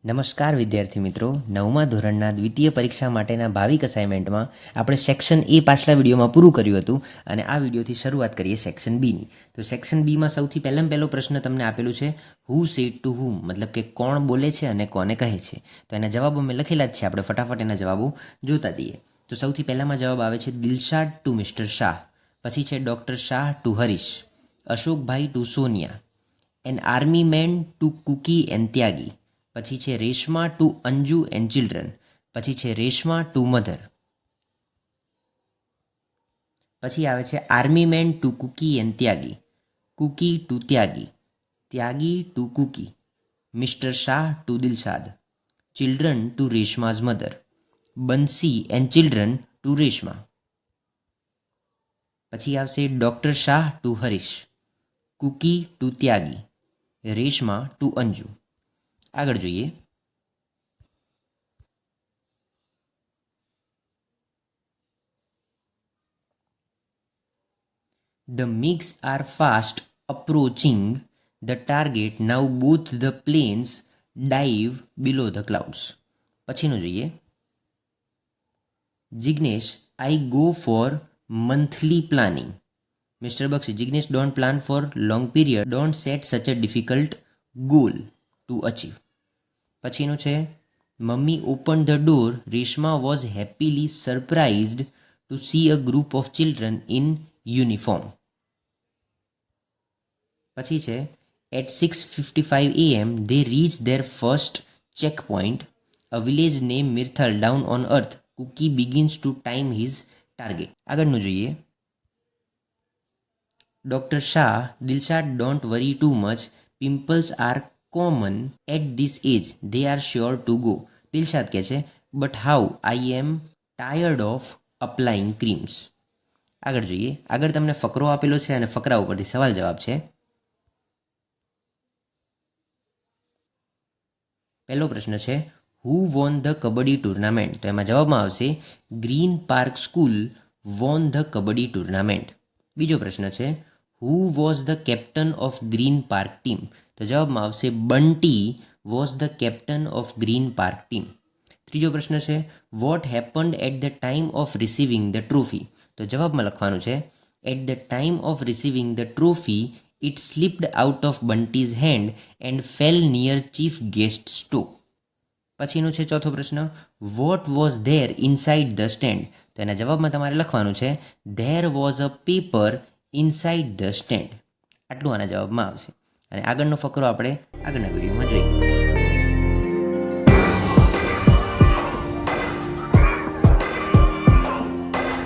નમસ્કાર વિદ્યાર્થી મિત્રો, નવમા ધોરણના દ્વિતીય પરીક્ષા માટેના ભાવિક અસાઇનમેન્ટમાં આપણે સેક્શન એ પાછલા વિડીયોમાં પૂરું કર્યું હતું અને આ વિડીયોથી શરૂઆત કરીએ સેક્શન બીની. તો સેક્શન બીમાં સૌથી પહેલો પ્રશ્ન તમને આપેલું છે, હુ સેડ ટુ હુમ, મતલબ કે કોણ બોલે છે અને કોને કહે છે. તો એના જવાબો મેં લખેલા જ છે, આપણે ફટાફટ એના જવાબો જોતા જઈએ. તો સૌથી પહેલામાં જવાબ આવે છે દિલશાદ ટુ મિસ્ટર શાહ, પછી છે doctor Shah to Harish, Ashokbhai to Sonia, an army man to Kuki and Tyagi, પછી છે Reshma to Anju and children, પછી છે રેશમા ટુ મધર, પછી આવે છે army man to Kuki and Tyagi, Kuki to Tyagi, Tyagi to Kuki, mister Shah to Dilshad, children to Reshma's mother, Bansi and children to Reshma, પછી આવશે doctor Shah to Harish, Kuki to Tyagi, Reshma to Anju. આગળ જોઈએ. The MiGs are fast approaching the target. Now both the planes dive below the clouds. પછીનું જોઈએ. Jignesh, I go for monthly planning. Mr. Bakshi, Jignesh, don't plan for long period. Don't set such a difficult goal to achieve. પછીનું છે mummy opened the door. Reshma was happily surprised to see a group of children in uniform. પછી છે at 6:55 a.m. they reached their first checkpoint, a village named Mirthal. Down on earth, Cookie begins to time his target. આગળનું જોઈએ. Dr. Shah, Dilshad, don't worry too much. Pimples are common at this age. They are sure to go. Dilshad કહે છે but how? I am tired of applying creams. આગળ જોઈએ. આગળ તમને ફકરો આપેલો છે અને ફકરા ઉપરથી સવાલ જવાબ છે. પહેલો પ્રશ્ન છે who won the kabaddi tournament. તો એમાં જવાબમાં આવશે Green Park School won the kabaddi tournament. બીજો પ્રશ્ન છે who was the captain of Green Park team. તો જવાબમાં આવશે Bunty was the captain of Green Park team. ત્રીજો પ્રશ્ન છે what happened at the time of receiving the trophy. તો જવાબમાં લખવાનું છે at the time of receiving the trophy it slipped out of Bunty's hand and fell near chief guest stove. પછીનું છે ચોથો પ્રશ્ન what was there inside the stand. તો એના જવાબમાં તમારે લખવાનું છે there was a paper inside the stand. આટલું આના જવાબમાં આવશે અને આગળનો ફકરો આપણે આગળના વિડીયોમાં જોઈએ.